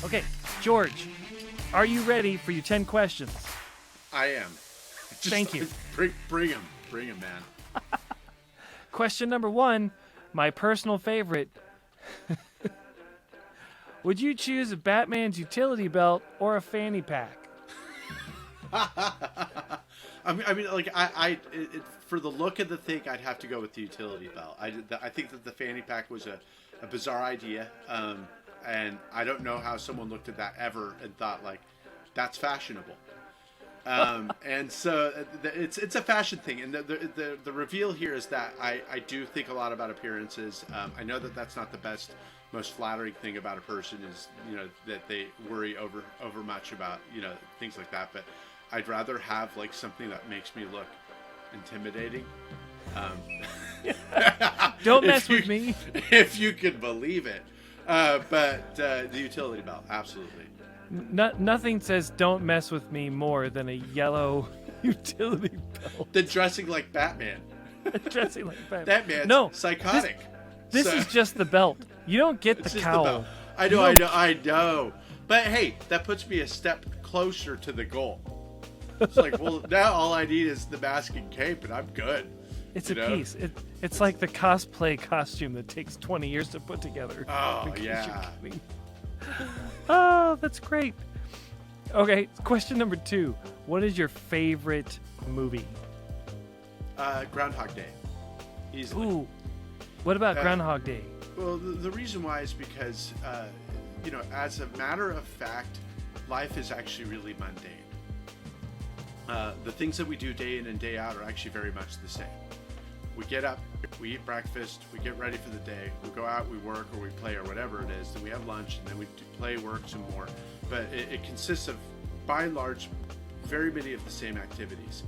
Okay, George, are you ready for your 10 questions? I am. Thank you. Bring him, man. Question number 1, my personal favorite. Would you choose a Batman's utility belt or a fanny pack? For the look of the thing, I'd have to go with the utility belt. I think that the fanny pack was a bizarre idea, and I don't know how someone looked at that ever and thought like, that's fashionable. And so it's a fashion thing, and the reveal here is that I do think a lot about appearances. I know that that's not the best, most flattering thing about a person is that they worry over much about things like that, but I'd rather have like something that makes me look intimidating. Don't mess with me, if you can believe it. But the utility belt, absolutely. Nothing says "don't mess with me" more than a yellow utility belt. Than dressing like Batman. Dressing like Batman. That man's no, psychotic. This is just the belt. You don't get the cowl. The belt. I know. But hey, that puts me a step closer to the goal. It's like, well, now all I need is the mask and cape, and I'm good. It's a piece. It's like the cosplay costume that takes 20 years to put together. Oh, yeah. Oh, that's great. Okay, question number 2. What is your favorite movie? Groundhog Day. Easily. Ooh. What about Groundhog Day? Well, the reason why is because, as a matter of fact, life is actually really mundane. The things that we do day in and day out are actually very much the same. We get up, we eat breakfast, we get ready for the day, we go out, we work, or we play, or whatever it is, then we have lunch, and then we do play, work some more. But it consists of, by and large, very many of the same activities.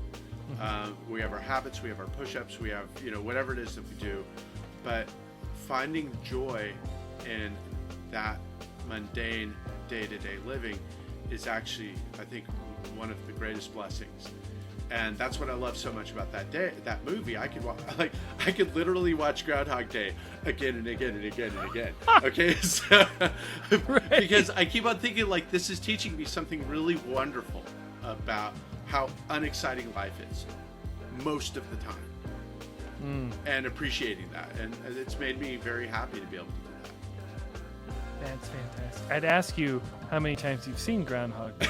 Mm-hmm. We have our habits, we have our push-ups, we have, whatever it is that we do. But finding joy in that mundane day-to-day living is actually, I think, one of the greatest blessings. And that's what I love so much about that movie. I could literally watch Groundhog Day again and again and again and again. Okay, so right. Because I keep on thinking like this is teaching me something really wonderful about how unexciting life is most of the time, and appreciating that. And it's made me very happy to be able to do that. That's fantastic. I'd ask you how many times you've seen Groundhog Day,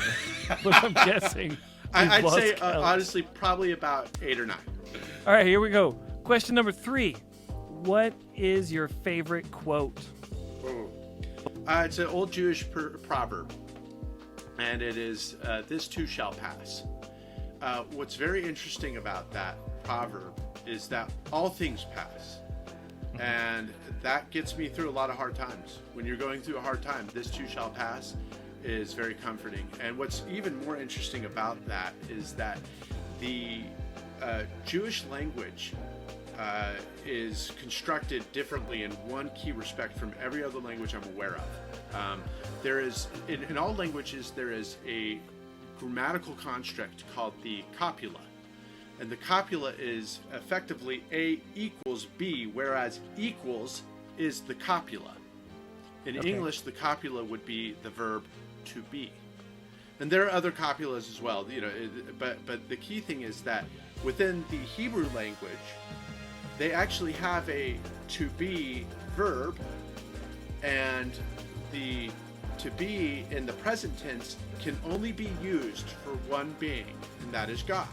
but I'm guessing. I'd say, honestly, probably about 8 or 9. All right, here we go. Question number 3. What is your favorite quote? It's an old Jewish proverb, and it is, this too shall pass. What's very interesting about that proverb is that all things pass. And that gets me through a lot of hard times. When you're going through a hard time, this too shall pass is very comforting. And what's even more interesting about that is that the Jewish language is constructed differently in one key respect from every other language I'm aware of. There is, in all languages, there is a grammatical construct called the copula. And the copula is effectively A equals B, whereas equals is the copula. In English, the copula would be the verb to be. And there are other copulas as well, but the key thing is that within the Hebrew language, they actually have a to be verb, and the to be in the present tense can only be used for one being, and that is God.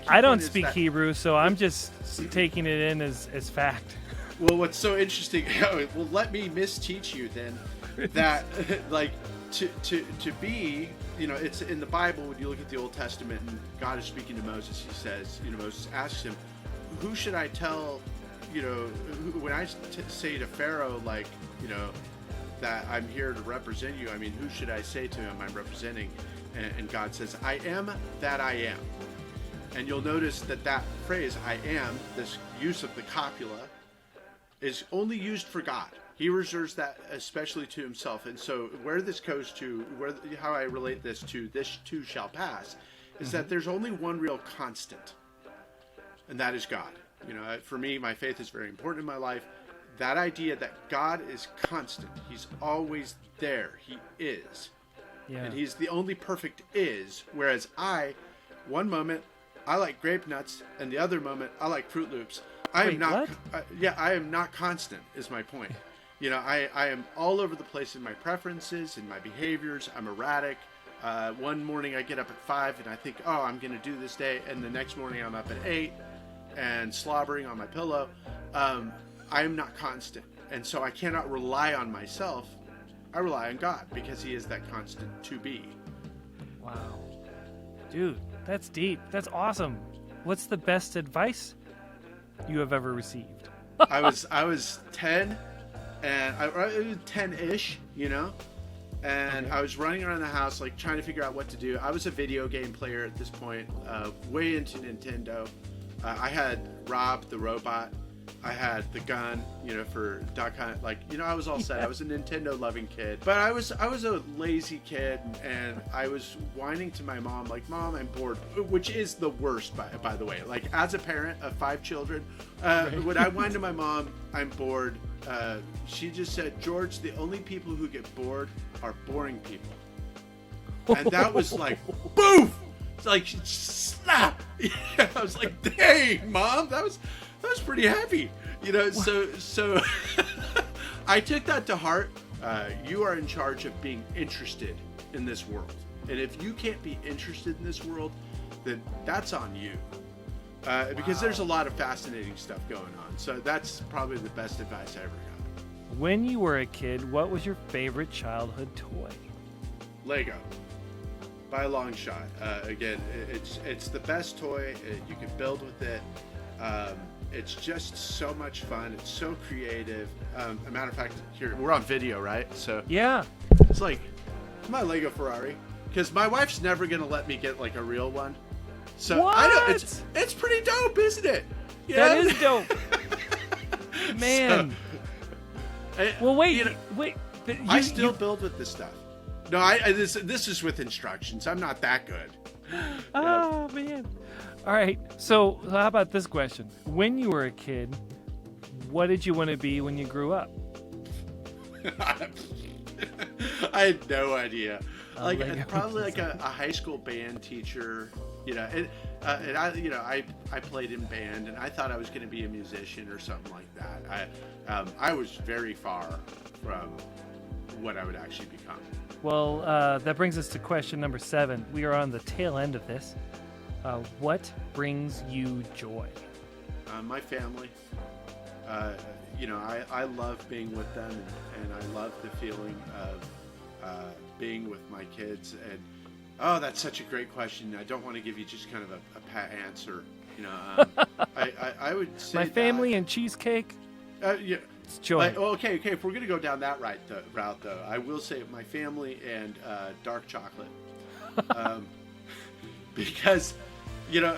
I don't speak Hebrew, so I'm just taking it in as fact. Well, what's so interesting, well, let me misteach you then, that like to be, it's in the Bible. When you look at the Old Testament and God is speaking to Moses, he says, Moses asks him, who should I tell, when I say to Pharaoh, like, that I'm here to represent you, I mean, who should I say to him I'm representing? And God says, I am that I am. And you'll notice that phrase, I am, this use of the copula, is only used for God. He reserves that especially to himself. And so where this goes to, how I relate this to this too shall pass, is that there's only one real constant, and that is God. For me, my faith is very important in my life. That idea that God is constant, he's always there, he is, Yeah. And he's the only perfect is. Whereas one moment, I like grape nuts, and the other moment, I like Fruit Loops. I am not. I am not constant. Is my point. I am all over the place in my preferences and my behaviors. I'm erratic. One morning I get up at 5 and I think, oh, I'm going to do this day. And the next morning I'm up at 8 and slobbering on my pillow. I am not constant. And so I cannot rely on myself. I rely on God because he is that constant to be. Wow. Dude, that's deep. That's awesome. What's the best advice you have ever received? I was 10 and I was 10-ish, and I was running around the house like trying to figure out what to do. I was a video game player at this point, way into Nintendo. I had Rob the robot. I had the gun, for Duck Hunt. I was all set. I was a Nintendo loving kid, but I was a lazy kid, and I was whining to my mom, like, Mom, I'm bored, which is the worst, by the way. Like, as a parent of 5 children, when I whine to my mom, I'm bored, she just said, George, the only people who get bored are boring people. And that was like, boof! It's like, slap! I was like, dang, Mom, that was pretty heavy, so I took that to heart. You are in charge of being interested in this world, and if you can't be interested in this world, then that's on you, because there's a lot of fascinating stuff going on. So that's probably the best advice I ever got. When you were a kid, what was your favorite childhood toy? Lego, by a long shot. Again, it's the best toy. You can build with it. It's just so much fun. It's so creative. A matter of fact, here we're on video, right? So Yeah. it's like my Lego Ferrari, because my wife's never gonna let me get like a real one. So I know it's pretty dope, isn't it? That is dope. Man. So, well, wait. Wait. But I still build with this stuff. No, this is with instructions. I'm not that good. Oh man. All right. So how about this question? When you were a kid, what did you want to be when you grew up? I had no idea. Probably like a high school band teacher. And I played in band, and I thought I was going to be a musician or something like that. I was very far from what I would actually become. Well, that brings us to question number 7. We are on the tail end of this. What brings you joy? My family. I love being with them, and I love the feeling of being with my kids. And that's such a great question. I don't want to give you just kind of a pat answer. I would say my family and cheesecake. Yeah. It's joy. Okay. If we're gonna go down that route, though, I will say my family and dark chocolate, because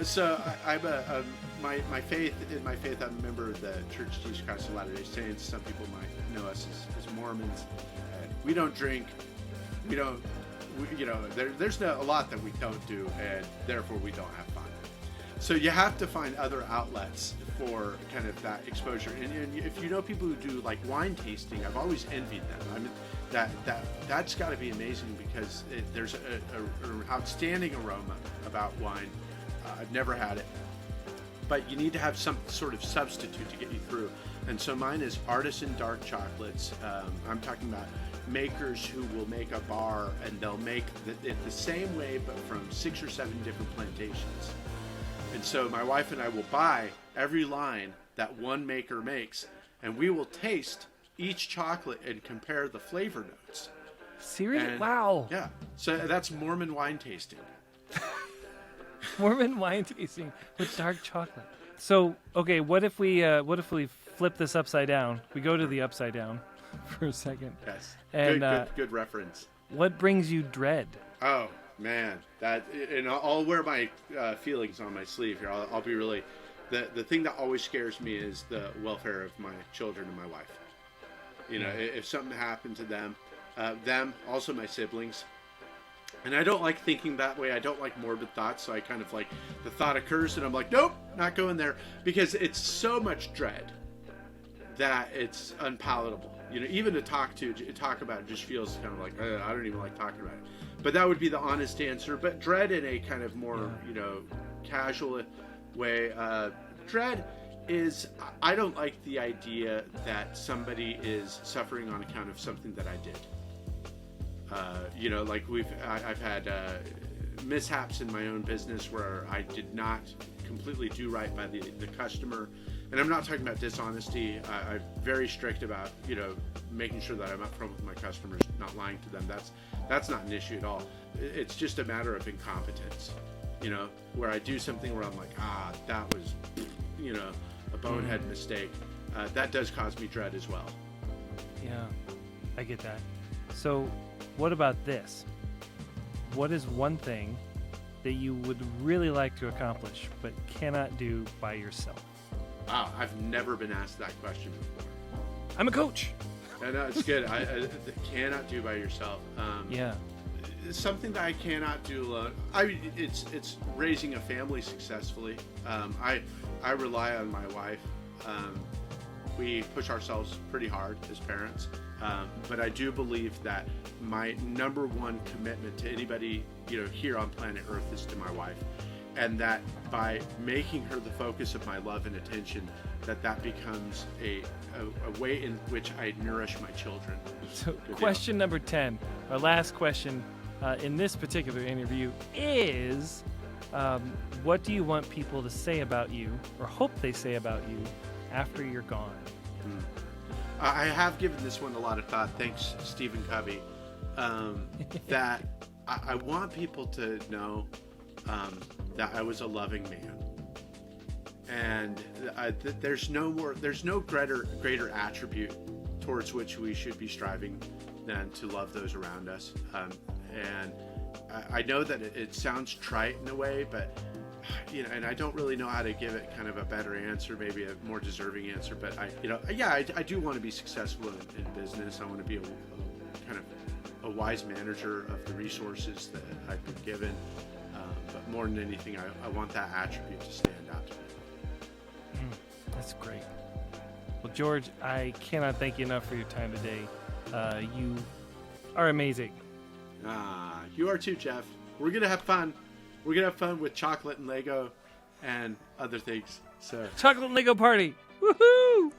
so I'm my faith. In my faith, I'm a member of the Church of Jesus Christ of Latter-day Saints. Some people might know us as Mormons. We don't drink. We don't. There's a lot that we don't do, and therefore we don't have fun. So you have to find other outlets for kind of that exposure. And if you know people who do like wine tasting, I've always envied them. I mean, that's got to be amazing, because there's an outstanding aroma about wine. I've never had it, but you need to have some sort of substitute to get you through. And so mine is artisan dark chocolates. I'm talking about makers who will make a bar, and they'll make it the same way, but from 6 or 7 different plantations. And so my wife and I will buy every line that one maker makes, and we will taste each chocolate and compare the flavor notes. Seriously? Wow. Yeah. So that's Mormon wine tasting. Mormon wine tasting with dark chocolate. So, okay, what if we flip this upside down? We go to the upside down for a second. Yes. And good reference. What brings you dread? Oh man, and I'll wear my feelings on my sleeve here. I'll be really. The thing that always scares me is the welfare of my children and my wife. If something happened to them also my siblings. And I don't like thinking that way. I don't like morbid thoughts. So I kind of like, the thought occurs and I'm like, nope, not going there, because it's so much dread that it's unpalatable. Even to talk about it just feels kind of like, I don't even like talking about it. But that would be the honest answer. But dread in a kind of more, casual way. Dread is, I don't like the idea that somebody is suffering on account of something that I did. Like I've had mishaps in my own business where I did not completely do right by the customer. And I'm not talking about dishonesty. I'm very strict about, making sure that I'm upfront with my customers, not lying to them. That's not an issue at all. It's just a matter of incompetence, where I do something where I'm like, that was, a bonehead mistake. That does cause me dread as well. Yeah, I get that. So what about this? What is one thing that you would really like to accomplish but cannot do by yourself? Wow, I've never been asked that question before. I'm a coach. No, it's good. I cannot do by yourself. Yeah. Something that I cannot do alone. It's raising a family successfully. I rely on my wife. We push ourselves pretty hard as parents. But I do believe that my number one commitment to anybody, here on planet Earth is to my wife. And that by making her the focus of my love and attention, that becomes a way in which I nourish my children. So question number 10, our last question in this particular interview is, what do you want people to say about you, or hope they say about you, after you're gone? I have given this one a lot of thought, thanks Stephen Covey, that I want people to know that I was a loving man, and there's no greater attribute towards which we should be striving than to love those around us. And I know that it sounds trite in a way, but and I don't really know how to give it kind of a better answer, maybe a more deserving answer. But I do want to be successful in business. I want to be a wise manager of the resources that I've been given. But more than anything, I want that attribute to stand out to me. That's great. Well, George, I cannot thank you enough for your time today. You are amazing. You are too, Jeff. We're going to have fun. We're going to have fun with chocolate and Lego and other things. So, chocolate and Lego party. Woohoo!